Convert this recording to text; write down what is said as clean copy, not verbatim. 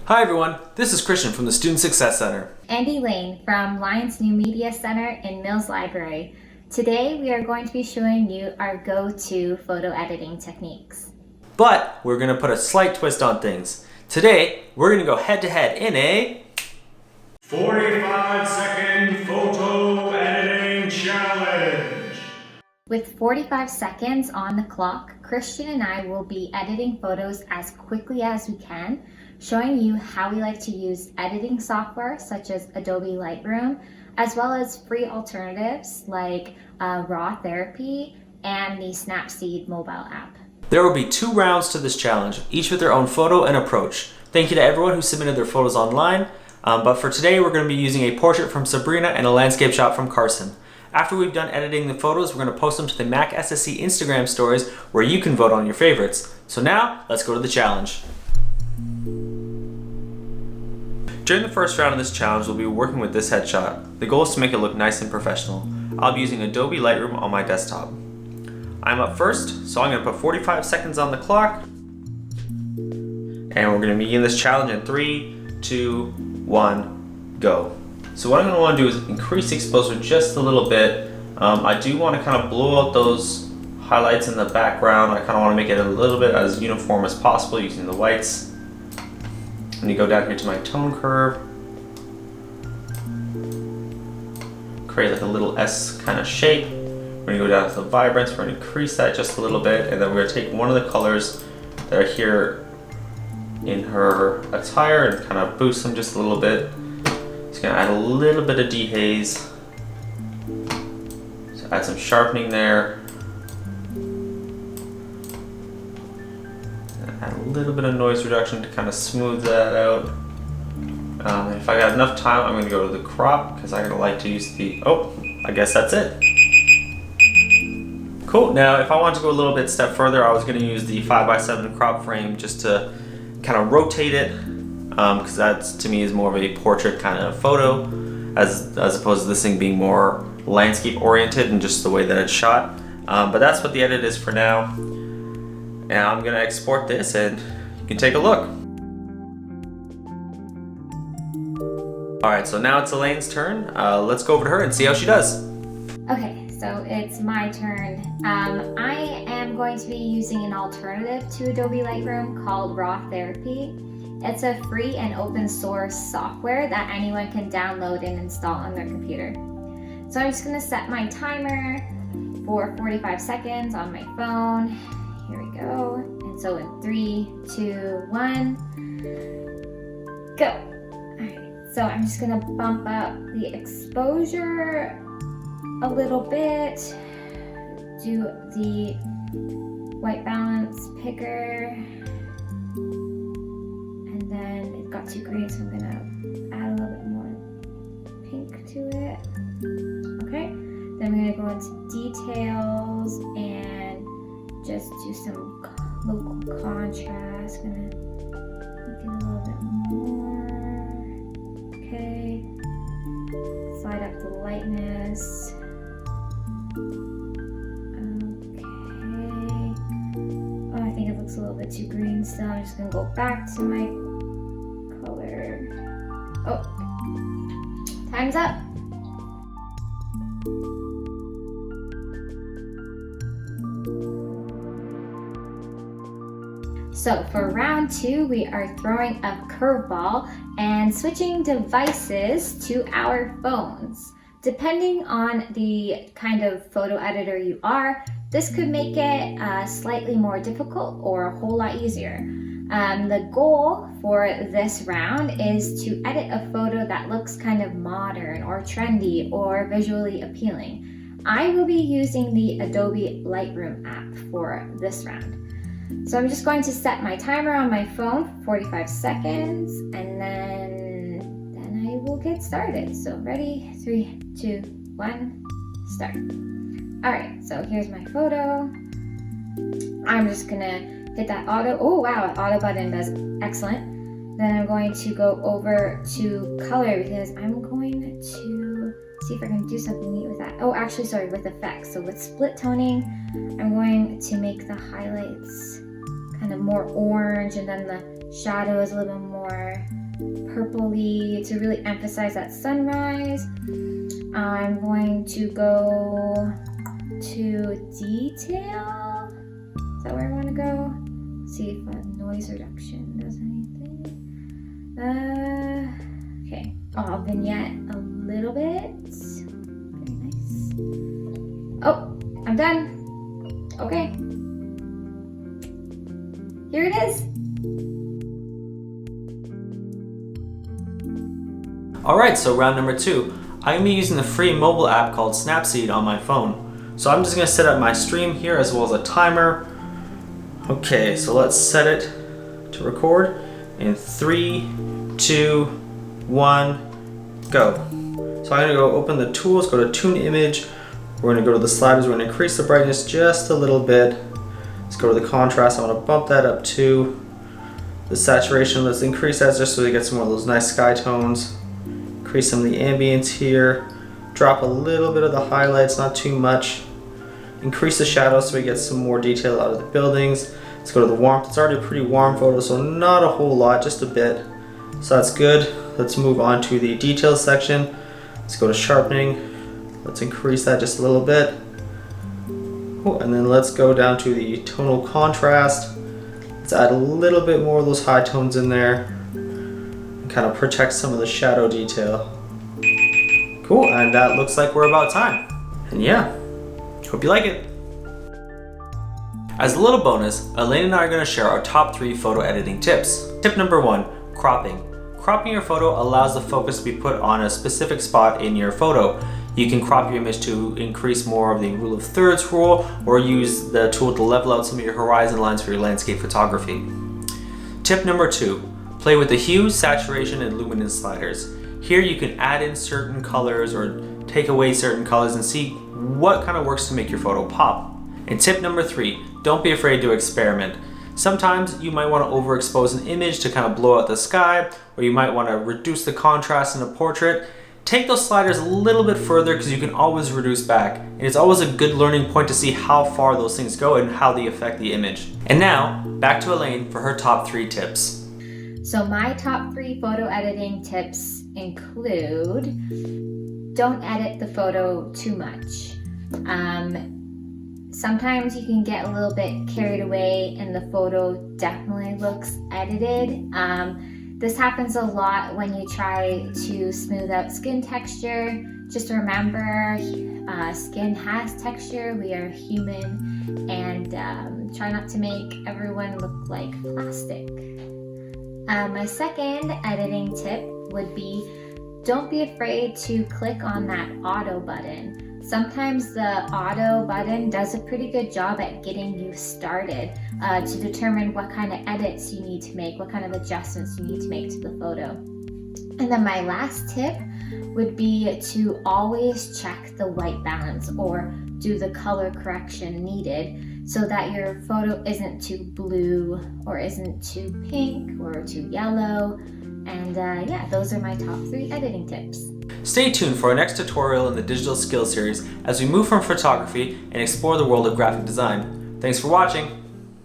Hi everyone, this is Christian from the Student Success Center. And Elaine from Lyons New Media Center in Mills Library. Today we are going to be showing you our go-to photo editing techniques. But we're going to put a slight twist on things. Today, we're going to go head-to-head in a 45-second photo editing challenge. With 45 seconds on the clock, Christian and I will be editing photos as quickly as we can, showing you how we like to use editing software such as Adobe Lightroom, as well as free alternatives like RawTherapee and the Snapseed mobile app. There will be 2 rounds to this challenge, each with their own photo and approach. Thank you to everyone who submitted their photos online, but for today we're going to be using a portrait from Sabrina and a landscape shot from Carson. After we've done editing the photos, we're going to post them to the Mac SSC Instagram stories where you can vote on your favorites. So now, let's go to the challenge. During the first round of this challenge, we'll be working with this headshot. The goal is to make it look nice and professional. I'll be using Adobe Lightroom on my desktop. I'm up first, so I'm going to put 45 seconds on the clock. And we're going to begin this challenge in 3, 2, 1, go. So what I'm going to want to do is increase the exposure just a little bit. I do want to kind of blow out those highlights in the background. I kind of want to make it a little bit as uniform as possible using the whites. I'm going to go down here to my tone curve. Create like a little S kind of shape. We're going to go down to the vibrance. We're going to increase that just a little bit. And then we're going to take one of the colors that are here in her attire and kind of boost them just a little bit. Just going to add a little bit of dehaze. So add some sharpening there. Add a little bit of noise reduction to kind of smooth that out. If I got enough time, I'm going to go to the crop because I like to use the, I guess that's it. Cool. Now, if I want to go a little bit step further, I was going to use the 5x7 crop frame just to kind of rotate it, because that to me is more of a portrait kind of photo, as opposed to this thing being more landscape oriented and just the way that it's shot. But that's what the edit is for now. And I'm going to export this and you can take a look. Alright, so now it's Elaine's turn. Let's go over to her and see how she does. Okay, so it's my turn. I am going to be using an alternative to Adobe Lightroom called RawTherapee. It's a free and open source software that anyone can download and install on their computer. So I'm just going to set my timer for 45 seconds on my phone. Here we go. And so in 3, 2, 1, go. Alright, so I'm just gonna bump up the exposure a little bit, do the white balance picker, and then it got too green, so I'm gonna add a little bit more pink to it. Okay, then I'm gonna go into details and just do some local contrast. Gonna make it a little bit more. Okay. Slide up the lightness. Okay. Oh, I think it looks a little bit too green still. I'm just gonna go back to my color. Oh, time's up. So for round 2, we are throwing a curveball and switching devices to our phones. Depending on the kind of photo editor you are, this could make it slightly more difficult or a whole lot easier. The goal for this round is to edit a photo that looks kind of modern or trendy or visually appealing. I will be using the Adobe Lightroom app for this round. So I'm just going to set my timer on my phone for 45 seconds and then I will get started. So ready, 3, 2, 1, start. Alright, so here's my photo. I'm just gonna hit that auto button does excellent. Then I'm going to go over to color because I'm going to see if I can do something neat with that. Oh, actually, sorry, with effects. So with split toning, I'm going to make the highlights kind of more orange and then the shadow is a little bit more purpley to really emphasize that sunrise. I'm going to go to detail. Is that where I want to go? See if noise reduction does anything. Okay. I'll vignette a little bit. Very nice. Oh, I'm done. Okay. Here it is. Alright, so round number 2. I'm going to be using the free mobile app called Snapseed on my phone. So I'm just going to set up my stream here as well as a timer. Okay, so let's set it to record in 3, 2, 1, go. So I'm going to go open the tools, go to tune image. We're going to go to the sliders, we're going to increase the brightness just a little bit. Let's go to the contrast, I want to bump that up to the saturation. Let's increase that just so we get some more of those nice sky tones. Increase some of the ambience here. Drop a little bit of the highlights, not too much. Increase the shadows so we get some more detail out of the buildings. Let's go to the warmth. It's already a pretty warm photo, so not a whole lot, just a bit. So that's good. Let's move on to the details section. Let's go to sharpening. Let's increase that just a little bit. Cool. And then let's go down to the tonal contrast. Let's add a little bit more of those high tones in there. Kind of protect some of the shadow detail. Cool, and that looks like we're about time. And yeah, hope you like it. As a little bonus, Elaine and I are going to share our top 3 photo editing tips. Tip number 1, cropping. Cropping your photo allows the focus to be put on a specific spot in your photo. You can crop your image to increase more of the rule of thirds rule, or use the tool to level out some of your horizon lines for your landscape photography. Tip number 2, play with the hue, saturation, and luminance sliders. Here you can add in certain colors or take away certain colors and see what kind of works to make your photo pop. And tip number 3, don't be afraid to experiment. Sometimes you might want to overexpose an image to kind of blow out the sky, or you might want to reduce the contrast in a portrait. Take those sliders a little bit further because you can always reduce back. And it's always a good learning point to see how far those things go and how they affect the image. And now, back to Elaine for her top 3 tips. So my top 3 photo editing tips include, don't edit the photo too much. Sometimes you can get a little bit carried away and the photo definitely looks edited. This happens a lot when you try to smooth out skin texture. Just remember, skin has texture, we are human, and try not to make everyone look like plastic. My second editing tip would be, don't be afraid to click on that auto button. Sometimes the auto button does a pretty good job at getting you started to determine what kind of edits you need to make, what kind of adjustments you need to make to the photo. And then my last tip would be to always check the white balance or do the color correction needed so that your photo isn't too blue or isn't too pink or too yellow. And yeah, those are my top 3 editing tips. Stay tuned for our next tutorial in the digital skills series as we move from photography and explore the world of graphic design. Thanks for watching.